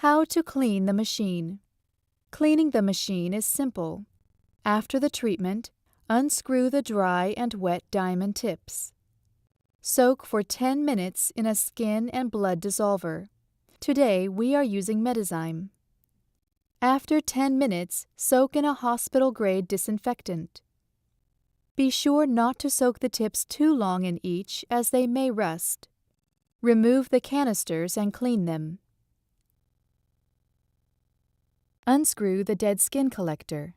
How to clean the machine. Cleaning the machine is simple. After the treatment, unscrew the dry and wet diamond tips. Soak for 10 minutes in a skin and blood dissolver. Today we are using Metazyme. After 10 minutes, soak in a hospital-grade disinfectant. Be sure not to soak the tips too long in each, as they may rust. Remove the canisters and clean them. Unscrew the dead skin collector.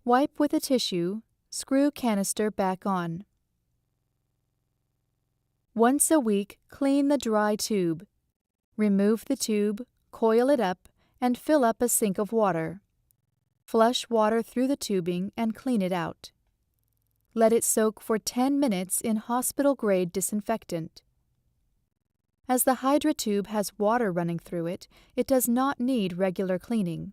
Wipe with a tissue, screw canister back on. Once a week, clean the dry tube. Remove the tube, coil it up, and fill up a sink of water. Flush water through the tubing and clean it out. Let it soak for 10 minutes in hospital-grade disinfectant. As the Hydra tube has water running through it, it does not need regular cleaning.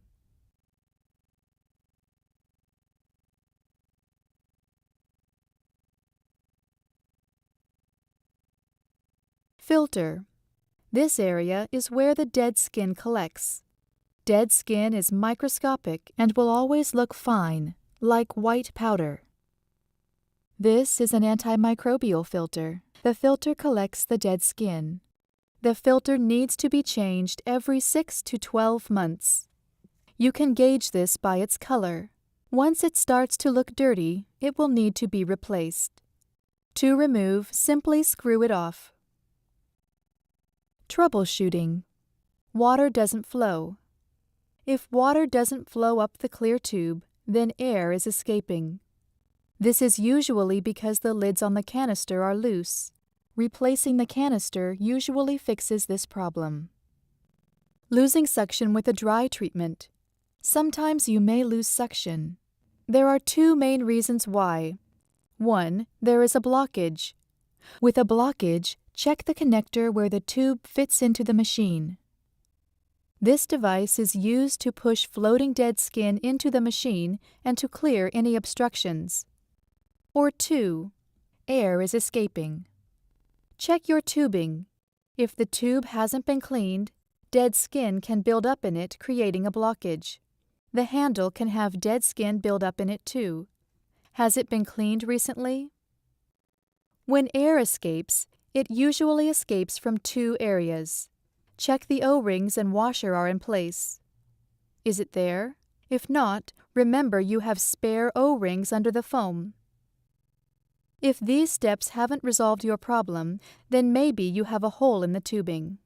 Filter. This area is where the dead skin collects. Dead skin is microscopic and will always look fine, like white powder. This is an antimicrobial filter. The filter collects the dead skin. The filter needs to be changed every 6 to 12 months. You can gauge this by its color. Once it starts to look dirty, it will need to be replaced. To remove, simply screw it off. Troubleshooting. Water doesn't flow. If water doesn't flow up the clear tube, then air is escaping. This is usually because the lids on the canister are loose. Replacing the canister usually fixes this problem. Losing suction with a dry treatment. Sometimes you may lose suction. There are two main reasons why. 1. There is a blockage. With a blockage, check the connector where the tube fits into the machine. This device is used to push floating dead skin into the machine and to clear any obstructions. Or 2. Air is escaping. Check your tubing. If the tube hasn't been cleaned, dead skin can build up in it, creating a blockage. The handle can have dead skin build up in it too. Has it been cleaned recently? When air escapes, it usually escapes from 2 areas. Check the O-rings and washer are in place. Is it there? If not, remember you have spare O-rings under the foam. If these steps haven't resolved your problem, then maybe you have a hole in the tubing.